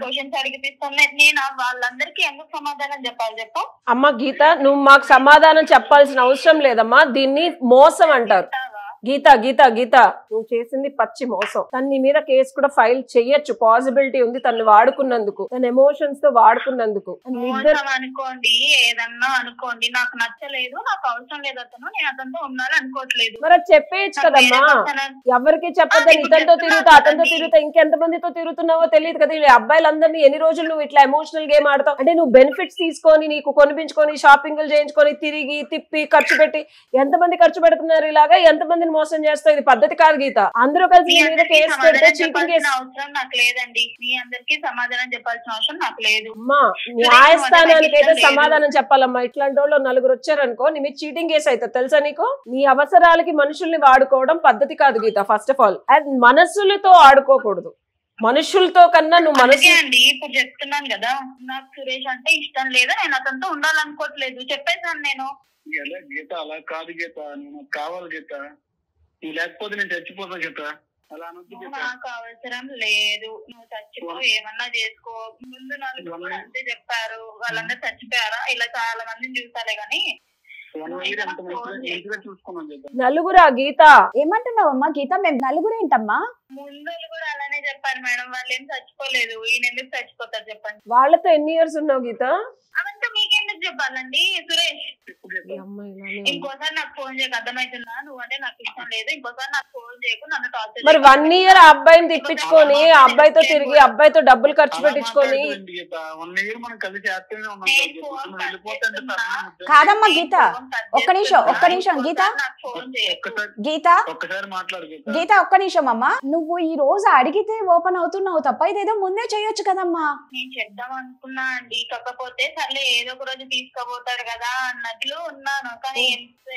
క్వశ్చన్స్ అడిగిపిస్తాను నేను, వాళ్ళందరికీ ఎందుకు సమాధానం చెప్పాలి చెప్పు? అమ్మ గీత, నువ్వు మాకు సమాధానం చెప్పాల్సిన అవసరం లేదమ్మా. దీన్ని మోసం అంటారు. గీత గీత గీత, నువ్వు చేసింది పచ్చి మోసం. తన మీద కేసు కూడా ఫైల్ చెయ్యొచ్చు, పాసిబిలిటీ ఉంది. తను వాడుకున్నందుకు, తన ఎమోషన్స్ తో వాడుకున్నందుకు. అనుకోండి, ఏదన్నా అనుకోండి, నాకు నచ్చలేదు, నాకు అవసరం లేదు అతను, నేను అతనితో ఉండాలనుకోవట్లేదు. మరి చెప్పేయచ్చు కదమ్మా. ఎవరికి చెప్పద్దని ఇతనితో తిరుగుతా, అతనితో తిరుగుతా, ఇంకెంతమందితో తిరుగుతున్నావో తెలియదు కదా. ఈ అబ్బాయిలందరినీ ఎన్ని రోజులు నువ్వు ఇట్లా ఎమోషనల్ గేమ్ ఆడతావు? అంటే నువ్వు బెనిఫిట్స్ తీసుకొని, నీకు కొనిపించుకొని, షాపింగ్లు చేయించుకొని, తిరిగి తిప్పి ఖర్చు పెట్టి, ఎంతమంది ఖర్చు పెడుతున్నారు ఇలాగా? ఎంతమందిని మోసం చేస్తావు? ఇది పద్ధతి కాదు గీత. అందరూ కలిసి నీ మీద కేసు పెడితే చీటింగ్ కేసు. అవసరం నాకు లేదండి, మీ అందరికి సమాధానం చెప్పాల్సిన అవసరం నాకు లేదు. అమ్మా, న్యాయస్థానానికి అయితే సమాధానం చెప్పాలమ్మా. ఇట్లాంటి వాళ్ళు 4 వచ్చారనుకో, నీ మీద చీటింగ్ కేసు అయితే తెలుసా నీకు? నీ అవసరాలకి మనుషుల్ని వాడుకోవడం పద్ధతి కాదు గీత. ఫస్ట్ ఆఫ్ ఆల్ మనసులతో ఆడుకోకూడదు. మనుషులతో కన్నా నువ్వు మనసు అండి. ఇప్పుడు చెప్తున్నాను కదా, నాకు సురేష్ అంటే ఇష్టం లేదు, నేను అతనితో ఉండాలనుకోవట్లేదు, చెప్పేసాను నేను. గీత అలా కాదు గీత, నేను కావాలి గీత, నువ్వు లేకపోతే నేను చచ్చిపోతా గీత. అలా అనొద్దు. నాకు అవసరం లేదు, నువ్వు చచ్చిపో, ఏమన్నా చేసుకో. ముందు 4 అంతే చెప్పారు, వాళ్ళందరూ చచ్చిపోయారా? ఇలా చాలా మందిని చూసాలే గాని నలుగురా గీత? ఏమంటున్నావు అమ్మా గీత? మేము నలుగురు ఏంటమ్మా? ముందు కూడా అలానే చెప్పారు మేడం, వాళ్ళు ఏం చచ్చిపోలేదు, ఈయన ఎందుకు చచ్చిపోతారు చెప్పండి. వాళ్ళతో ఎన్ని ఇయర్స్ ఉన్నావు గీత? అవంతా మీకేం ఎందుకు చెప్పాలండి సురేష్? ఇంకోసారి నాకు ఫోన్ చేయకు, అర్థమవుతుందా? నువ్వు అంటే నాకు ఇష్టం లేదు, ఇంకోసారి నాకు ఫోన్ చేయకు, నన్ను టార్చర్. మరి 1 year ఆ అబ్బాయిని తిప్పించుకొని ఆ అబ్బాయితో తిరిగి అబ్బాయితో డబ్బులు ఖర్చు పెట్టించుకొని. కాదమ్మా గీత, ఒక్క నిమిషం గీత, గీత ఒక్క నిమిషం అమ్మా. నువ్వు ఈ రోజు అడిగితే ఓపెన్ అవుతున్నావు తప్ప ఇదేదో ముందే చేయొచ్చు కదమ్మా. నేను చెప్దాం అనుకున్నా అండి, కాకపోతే సర్లే ఏదో ఒక రోజు తీసుకోబోతాడు కదా అన్నట్లు ఉన్నాను. కానీ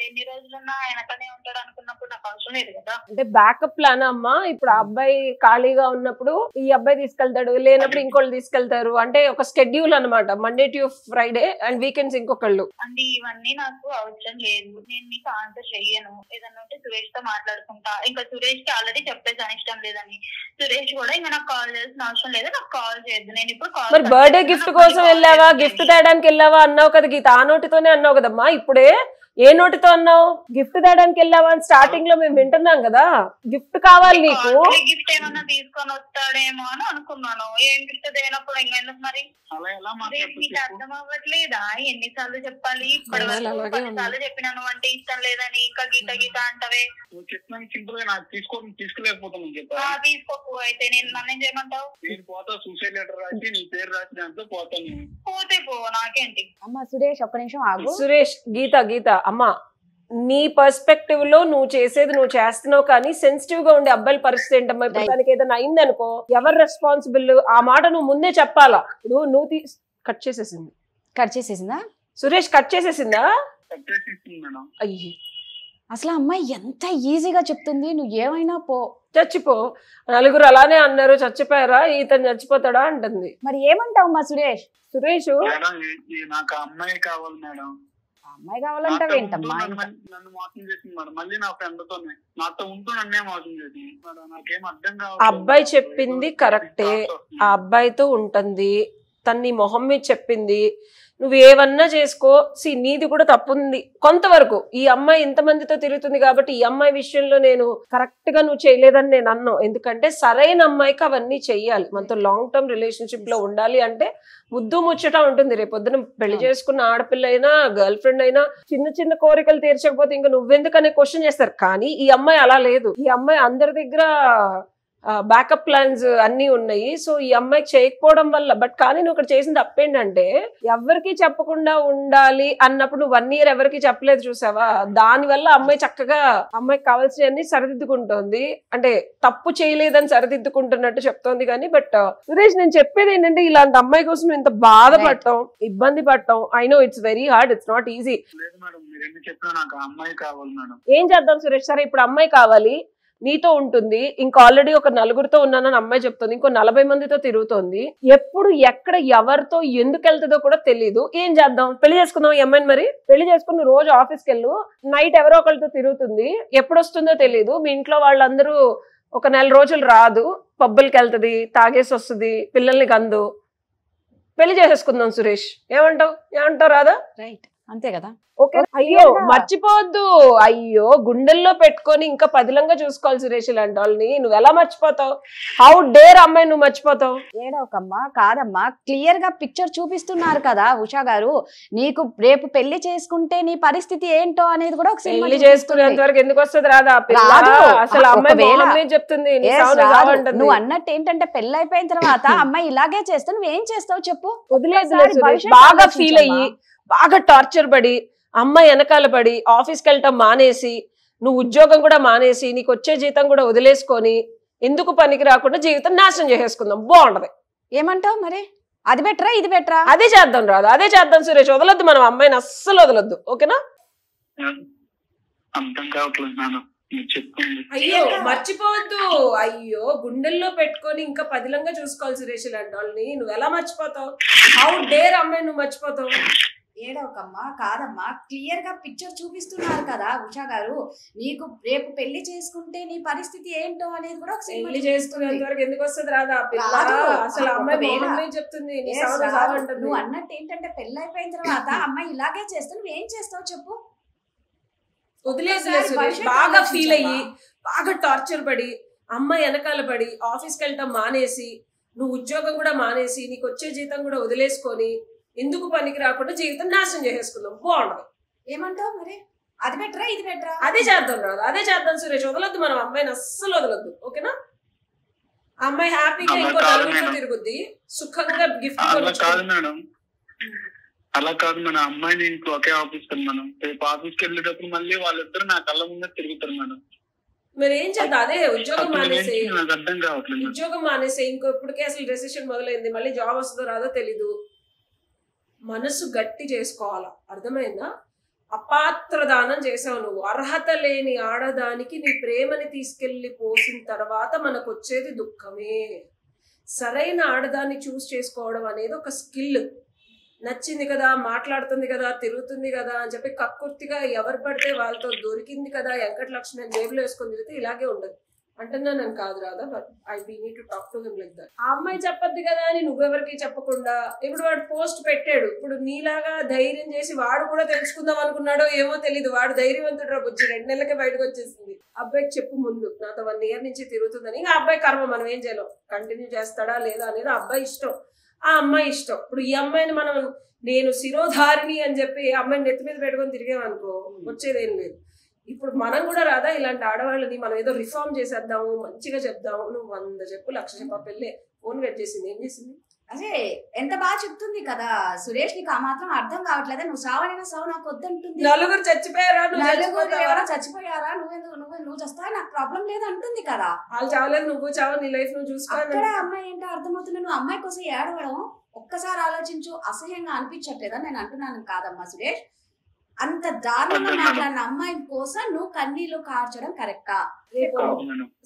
ఎన్ని రోజులున్నా ఆయన అక్కడనే ఉంటాడు అనుకున్నప్పుడు నాకు అవసరం లేదు కదా. అంటే బ్యాకప్ ప్లాన్ అమ్మా. ఇప్పుడు ఆ అబ్బాయి ఖాళీగా ఉన్నప్పుడు ఈ అబ్బాయి తీసుకెళ్తాడు, లేనప్పుడు ఇంకోళ్ళు తీసుకెళ్తారు. అంటే ఒక స్కెడ్యూల్ అనమాట, Monday to Friday and weekends ఇంకొకళ్ళు. అండి ఇవన్నీ నాకు అవసరం లేదు, నేను మీకు ఆన్సర్ చెయ్యను. ఏదన్నా ఉంటే సురేష్ తో మాట్లాడుకుంటా. ఇంకా సురేష్ కి ఆల్రెడీ చెప్పేసాను ఇష్టం లేదని. సురేష్ కూడా ఇంకా నాకు కాల్ చేయాల్సిన అవసరం లేదు, నాకు కాల్ చేయద్దు. నేను ఇప్పుడు కాల్. మరి బర్త్డే గిఫ్ట్ కోసం వెళ్ళావా, గిఫ్ట్ తేయడానికి వెళ్ళావా అన్నావు కదా గీత, ఆ నోటితోనే అన్నావు కదమ్మా. ఇప్పుడే ఏ నోటితో అన్నావు? గిఫ్ట్ తేయడానికి వెళ్ళావా అని స్టార్టింగ్ లో మేము వింటున్నాం కదా. గిఫ్ట్ కావాలి నీకు, గిఫ్ట్ ఏమన్నా తీసుకొని వస్తాడేమో అని అనుకున్నాను. ఏం గిఫ్ట్ తేనప్పుడు ఇంకెందుకు మరి? నీకు అర్థం అవ్వట్లేదా? ఎన్నిసార్లు చెప్పాలి? ఇప్పటివరకు 10 సార్లు చెప్పినాను అంటే ఇష్టం లేదని, ఇంకా గీత గీత అంటవే. తీసుకోకు అయితే నేను నన్నేం చేయమంటావు? పోతే పో, నాకేంటి. అమ్మా సురేష్ ఒక్క నిమిషం ఆగు. సురేష్ గీత అమ్మా, నీ పర్స్పెక్టివ్ లో నువ్వు చేసేది నువ్వు చేస్తున్నావు, కానీ సెన్సిటివ్ గా ఉండే అబ్బాయిల పరిస్థితి ఏంటమ్మా? ఇప్పుడు దానికి ఏదైనా అయిందనుకో ఎవరు రెస్పాన్సిబుల్? ఆ మాట నువ్వు ముందే చెప్పాలా. ఇప్పుడు నువ్వు కట్ చేసేసిందా సురేష్? కట్ చేసేసిందా? అయ్యి అసలు అమ్మాయి ఎంత ఈజీగా చెప్తుంది, నువ్వు ఏమైనా పో, చచ్చిపో. నలుగురు అలానే అన్నారు, చచ్చిపోయారా, ఇతను చచ్చిపోతాడా అంటుంది. మరి ఏమంటావు మా సురేష్? నాకు అమ్మాయి కావాలి మేడం. అమ్మాయి కావాలంటావు ఏంటమ్మా? నన్ను మోసం చేసింది మేడం, మళ్ళీ నా ఫ్రెండ్ తోనే నాతో ఉంటూ నన్నే మోసం చేసింది మేడం. నాకేం అర్థం కావాలి. అబ్బాయి చెప్పింది కరెక్టే, ఆ అబ్బాయితో ఉంటుంది, తన్ని మొహం మీద చెప్పింది. నువ్వు ఏవన్నా చేసుకో, నీది కూడా తప్పుంది కొంతవరకు. ఈ అమ్మాయి ఇంతమందితో తిరుగుతుంది కాబట్టి ఈ అమ్మాయి విషయంలో నేను కరెక్ట్ గా నువ్వు చేయలేదని నేను అన్నాను. ఎందుకంటే సరైన అమ్మాయికి అవన్నీ చెయ్యాలి. మనతో లాంగ్ టర్మ్ రిలేషన్షిప్ లో ఉండాలి అంటే ముద్దు ముచ్చట ఉంటుంది. రేపొద్దున పెళ్లి చేసుకున్న ఆడపిల్ల అయినా గర్ల్ ఫ్రెండ్ అయినా చిన్న చిన్న కోరికలు తీర్చకపోతే ఇంకా నువ్వెందుకనే క్వశ్చన్ చేస్తారు. కానీ ఈ అమ్మాయి అలా లేదు. ఈ అమ్మాయి అందరి దగ్గర బ్యాకప్ ప్లాన్స్ అన్ని ఉన్నాయి. సో ఈ అమ్మాయికి చేయకపోవడం వల్ల, బట్ కానీ నువ్వు ఇక్కడ చేసిన తప్పేంటంటే ఎవరికి చెప్పకుండా ఉండాలి అన్నప్పుడు నువ్వు 1 year ఎవరికి చెప్పలేదు చూసావా. దాని వల్ల అమ్మాయి చక్కగా అమ్మాయికి కావాల్సినవన్నీ సరిదిద్దుకుంటోంది, అంటే తప్పు చేయలేదని సరిదిద్దుకుంటున్నట్టు చెప్తోంది. కానీ బట్ సురేష్ నేను చెప్పేది ఏంటంటే ఇలాంటి అమ్మాయి కోసం నువ్వు ఇంత బాధపడటం, ఇబ్బంది పడటం, I know it's very hard, it's not easy. ఏం చేద్దాం సురేష్? సరే ఇప్పుడు అమ్మాయి కావాలి, నీతో ఉంటుంది, ఇంకా ఆల్రెడీ ఒక 4గురితో ఉన్నానని అమ్మాయి చెప్తుంది, ఇంకో 40 మందితో తిరుగుతోంది. ఎప్పుడు ఎక్కడ ఎవరితో ఎందుకు వెళ్తుందో కూడా తెలీదు. ఏం చేద్దాం? పెళ్లి చేసుకుందాం ఈ అమ్మాయిని. మరి పెళ్లి చేసుకుని రోజు ఆఫీస్కి వెళ్ళు, నైట్ ఎవరో ఒకరితో తిరుగుతుంది, ఎప్పుడు వస్తుందో తెలీదు. మీ ఇంట్లో వాళ్ళందరూ ఒక 4 రోజులు రాదు, పబ్బులకి వెళ్తుంది, తాగేసి వస్తుంది, పిల్లల్ని కందు. పెళ్లి చేసేసుకుందాం సురేష్, ఏమంటావు రాదా? రైట్, అంతే కదా. ఓకే. అయ్యో మర్చిపోవద్దు, అయ్యో గుండెల్లో పెట్టుకొని ఇంకా పదిలంగా చూసుకోవాలి సురేష్ ఇలాంటి వాళ్ళని. నువ్వు ఎలా మర్చిపోతావు? హౌ డేర్ అమ్మాయి నువ్వు మర్చిపోతావు? ఏడవకమ్మా, కాదమ్మా, క్లియర్ గా పిక్చర్ చూపిస్తున్నారు కదా ఉషా గారు. నీకు రేపు పెళ్లి చేసుకుంటే నీ పరిస్థితి ఏంటో అనేది కూడా ఒక పెళ్లి చేసుకునేంత వరకు ఎందుకు వస్తుంది రాదా? అసలు అమ్మాయి చెప్తుంది నువ్వు అన్నట్టు ఏంటంటే పెళ్లి అయిపోయిన తర్వాత అమ్మాయి ఇలాగే చేస్తే నువ్వేం చేస్తావు చెప్పు? వదిలేదు. బాగా ఫీల్ అయ్యి, బాగా టార్చర్ పడి, అమ్మాయి వెనకాల పడి, ఆఫీస్కి వెళ్ళటం మానేసి, నువ్వు ఉద్యోగం కూడా మానేసి, నీకు వచ్చే జీతం కూడా వదిలేసుకొని ఎందుకు పనికి రాకుండా జీవితం నాశనం చేసేసుకుందాం, బాగుంటది. ఏమంటావు మరి? అది బెటరా ఇది బెటరా? అదే చేద్దాం రాదు, అదే చేద్దాం సురేష్. వదలొద్దు మనం అమ్మాయిని, అస్సలు వదలొద్దు. ఓకేనా? అయ్యో మర్చిపోవద్దు, అయ్యో గుండెల్లో పెట్టుకొని ఇంకా పదిలంగా చూసుకోవాలి సురేష్ ఇలాంటి వాళ్ళని. నువ్వు ఎలా మర్చిపోతావు? హౌ డేర్ అమ్మాయి నువ్వు మర్చిపోతావు? ఏడవకమ్మా, కాదమ్మా, క్లియర్ గా పిక్చర్ చూపిస్తున్నారు కదా ఉషా గారు. నీకు రేపు పెళ్లి చేసుకుంటే నీ పరిస్థితి ఏంటో అనేది కూడా పెళ్లి చేసుకునేంత వరకు ఎందుకు వస్తుంది రాదా? అసలు అమ్మాయి చెప్తుంది. నువ్వు అన్నట్టు ఏంటంటే పెళ్లి అయిపోయిన తర్వాత అమ్మాయి ఇలాగే చేస్తే నువ్వేం చేస్తావు చెప్పు? వదిలేదు సురేష్. బాగా ఫీల్ అయ్యి, బాగా టార్చర్ పడి, అమ్మాయి వెనకాల పడి, ఆఫీస్కి వెళ్ళటం మానేసి, నువ్వు ఉద్యోగం కూడా మానేసి, నీకు వచ్చే జీతం కూడా వదిలేసుకొని ఎందుకు పనికి రాకుండా జీవితం నాశనం చేసేసుకుందాం, బాగుండదు. ఏమంటావు మరి? అది బెటరా ఇది బెటరా? అదే చేద్దాం రాదు, అదే చేద్దాం సురేష్. వదలొద్దు మనం అమ్మాయిని, అస్సలు వదలొద్దు. ఓకేనా? అమ్మాయి హ్యాపీగా ఇంకో నలుగురితో తిరుగుద్ది, సుఖంగా గిఫ్ట్. అలా కాదు మేడం, అలా కాదు మేడం. అమ్మాయిని ఇంట్లో ఒకే ఆఫీస్ మేడం. రేపు ఆఫీస్కి వెళ్ళేటప్పుడు మళ్ళీ వాళ్ళిద్దరు నా కళ్ళ ముందే తిరుగుతారు మేడం. మరి ఏం చేద్దాం? అదే ఉద్యోగం మానేసి, నాకు అర్థం కావట్లేదు. ఉద్యోగం మానేసి ఇంకో ఇప్పటికే అసలు రెసిషన్ మొదలైంది, మళ్ళీ జాబ్ వస్తుందో రాదో తెలీదు. మనసు గట్టి చేసుకోవాలా, అర్థమైందా? అపాత్ర దానం చేసావు నువ్వు. అర్హత లేని ఆడదానికి నీ ప్రేమని తీసుకెళ్లి పోసిన తర్వాత మనకు వచ్చేది దుఃఖమే. సరైన ఆడదాన్ని చూస్ చేసుకోవడం అనేది ఒక స్కిల్. నచ్చింది కదా, మాట్లాడుతుంది కదా, తిరుగుతుంది కదా అని చెప్పి కక్కుర్తిగా ఎవరు పడితే వాళ్ళతో దొరికింది కదా వెంకటలక్ష్మి అని జేబులో వేసుకొని తిరిగితే ఇలాగే ఉండదు. అంటున్నా నేను కాదు రాదా, but I need to talk to him like that. ఆ అమ్మాయి చెప్పద్దు కదా అని నువ్వెవరికి చెప్పకుండా ఇప్పుడు వాడు పోస్ట్ పెట్టాడు. ఇప్పుడు నీలాగా ధైర్యం చేసి వాడు కూడా తెలుసుకుందాం అనుకున్నాడో ఏమో తెలీదు. వాడు ధైర్యవంతుడు రా బుజ్జి, 2 నెలలకే బయటకు వచ్చేసింది. అబ్బాయికి చెప్పు ముందు, నాతో 1 year నుంచి తిరుగుతుందని. ఇంకా అబ్బాయి కర్మ, మనం ఏం చేయలేం. కంటిన్యూ చేస్తాడా లేదా అనేది అబ్బాయి ఇష్టం, ఆ అమ్మాయి ఇష్టం. ఇప్పుడు ఈ అమ్మాయిని మనం నేను శిరోధారిణి అని చెప్పి అమ్మాయిని నెత్తి మీద పెట్టుకొని తిరిగామనుకో వచ్చేదేం లేదు. ఇప్పుడు మనం కూడా రాదా ఇలాంటి ఆడవాళ్ళని మనం ఏదో రిఫార్మ్ చేసేద్దాము, మంచిగా చెప్దాము. నువ్వు 100 చెప్పు 1,00,000 చెప్పు. పెళ్ళే ఫోన్ కట్ చేసింది, ఏం చేసింది? అదే ఎంత బాగా చెప్తుంది కదా సురేష్, నీకు ఆ మాత్రం అర్థం కావట్లేదా? నువ్వు సావనైనా సావు, నాకు వద్దంటుంది. నలుగురు చచ్చిపోయారా, ఎవరో చచ్చిపోయారా, నువ్వు చస్తావా, నాకు ప్రాబ్లం లేదు అంటుంది కదా. వాళ్ళు చావలేదు, నువ్వు చావు, నీ లైఫ్ నువ్వు చూసుకో. అమ్మాయి ఏంటో అర్థమవుతున్నా, నువ్వు అమ్మాయి కోసం ఏడవడం ఒక్కసారి ఆలోచించు. అసహ్యంగా అనిపించట్లేదా? నేను అంటున్నాను కాదమ్మా సురేష్, అంత దారుణంగా మాట్లాడిన అమ్మాయి కోసం నువ్వు కన్నీళ్లు కార్చడం కరెక్టా? రేపు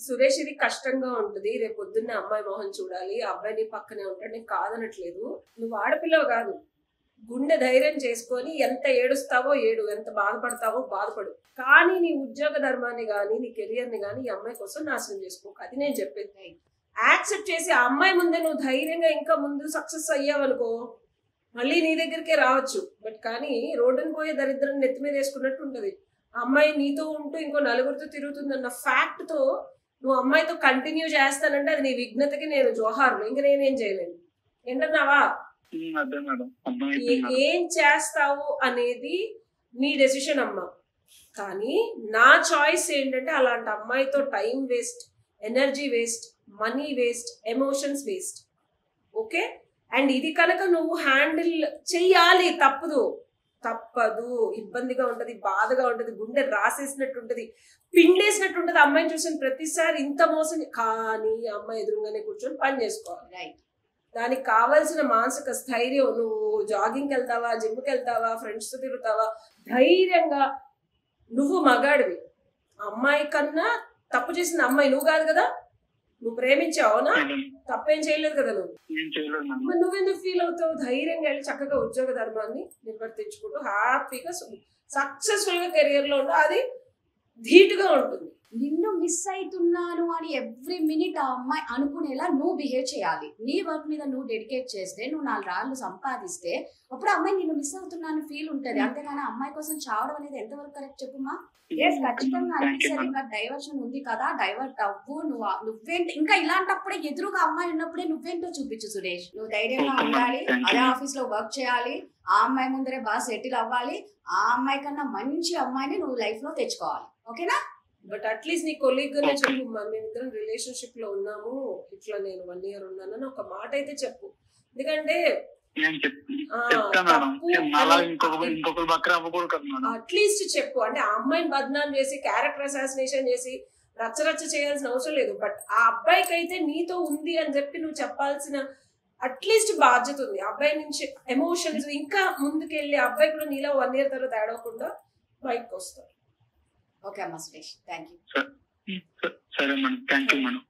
సురేష్ ఇది కష్టంగా ఉంటుంది. రేపు పొద్దున్నే అమ్మాయి మొహం చూడాలి, అబ్బాయి నీ పక్కనే ఉంటాడు. నేను కాదనట్లేదు, నువ్వు ఆడపిల్లవు కాదు. గుండె ధైర్యం చేసుకొని ఎంత ఏడుస్తావో ఏడు, ఎంత బాధపడతావో బాధపడు. కానీ నీ ఉద్యోగ ధర్మాన్ని గానీ నీ కెరియర్ ని గానీ ఈ అమ్మాయి కోసం నాశనం చేసుకోకు. అది నేను చెప్పేది. యాక్సెప్ట్ చేసి ఆ అమ్మాయి ముందే నువ్వు ధైర్యంగా ఇంకా ముందు సక్సెస్ అయ్యావనుకో మళ్ళీ నీ దగ్గరికే రావచ్చు. బట్ కానీ రోడ్డుని పోయే దరిద్రం నెత్తి మీద వేసుకున్నట్టు ఉంటది. ఆ అమ్మాయి నీతో ఉంటూ ఇంకో నలుగురితో తిరుగుతుందన్న ఫ్యాక్ట్ తో నువ్వు అమ్మాయితో కంటిన్యూ చేస్తానంటే అది నీ విఘ్నతకి నేను జోహార్లు, ఇంకా నేనేం చేయలేను. ఏంటన్నావా? ఏం చేస్తావు అనేది నీ డెసిషన్ అమ్మా. కానీ నా చాయిస్ ఏంటంటే అలాంటి అమ్మాయితో time waste, energy waste, money waste, emotions waste. Okay? And ఇది కనుక నువ్వు హ్యాండిల్ చెయ్యాలి, తప్పదు, ఇబ్బందిగా ఉంటది, బాధగా ఉంటది, గుండె రాసేసినట్టు ఉంటది, పిండేసినట్టు ఉంటది. అమ్మాయిని చూసిన ప్రతిసారి ఇంత మోసం. కానీ అమ్మాయి ఎదురుగానే కూర్చొని పని చేసుకోవాలి. రైట్? దానికి కావాల్సిన మానసిక స్థైర్యం. నువ్వు జాగింగ్కి వెళ్తావా, జిమ్కి వెళ్తావా, ఫ్రెండ్స్ తో తిరుగుతావా, ధైర్యంగా నువ్వు మగాడివి. అమ్మాయి కన్నా తప్పు చేసిన అమ్మాయి నువ్వు కాదు కదా. నువ్వు ప్రేమించావునా? తప్పేం చేయలేదు కదా నువ్వు. మరి నువ్వెందుకు ఫీల్ అవుతావు? ధైర్యంగా వెళ్ళి చక్కగా ఉద్యోగ ధర్మాన్ని నిర్వర్తించుకుంటూ హ్యాపీగా సక్సెస్ఫుల్ గా కెరియర్ లో ఉంటూ అది ధీటుగా ఉంటుంది. నిన్ను మిస్ అవుతున్నాను అని ఎవ్రీ మినిట్ ఆ అమ్మాయి అనుకునేలా నువ్వు బిహేవ్ చేయాలి. నీ వర్క్ మీద నువ్వు డెడికేట్ చేస్తే, నువ్వు 4 రాళ్ళు సంపాదిస్తే అప్పుడు అమ్మాయి నిన్ను మిస్ అవుతున్నాను ఫీల్ ఉంటది. అంతేగాని అమ్మాయి కోసం చావడం అనేది ఎంతవరకు కరెక్ట్ చెప్పుమా? ఎస్, ఖచ్చితంగా అనిపిస్తుంది. ఇంకా డైవర్షన్ ఉంది కదా, డైవర్ట్ అవ్వు. నువ్వేంటి ఇంకా ఇలాంటప్పుడే ఎదురుగా అమ్మాయి ఉన్నప్పుడే నువ్వేంటో చూపించు సురేష్. నువ్వు ధైర్యంగా ఉండాలి, అదే ఆఫీస్ లో వర్క్ చేయాలి, ఆ అమ్మాయి ముందరే బాగా సెటిల్ అవ్వాలి, ఆ అమ్మాయి కన్నా మంచి అమ్మాయిని నువ్వు లైఫ్ లో తెచ్చుకోవాలి. ఓకేనా? బట్ అట్లీస్ట్ నీ కొలీగ్ గానే చెప్పు, మేమిద్దరం రిలేషన్షిప్ లో ఉన్నాము, ఇట్లా నేను 1 year ఉన్నానని ఒక మాట అయితే చెప్పు. ఎందుకంటే అట్లీస్ట్ చెప్పు. అంటే ఆ అమ్మాయిని బద్నాం చేసి క్యారెక్టర్ అసాసినేషన్ చేసి రచ్చరచ్చ చేయాల్సిన అవసరం లేదు. బట్ ఆ అబ్బాయికి అయితే నీతో ఉంది అని చెప్పి నువ్వు చెప్పాల్సిన అట్లీస్ట్ బాధ్యత ఉంది. అబ్బాయి నుంచి ఎమోషన్స్ ఇంకా ముందుకెళ్ళి అబ్బాయి కూడా నీలో 1 year తర్వాత ఏడవకుండా బయటకు వస్తారు. ఓకే అమ్మా సురేష్, థ్యాంక్ యూ. సరే మేడం, థ్యాంక్ యూ మేడం.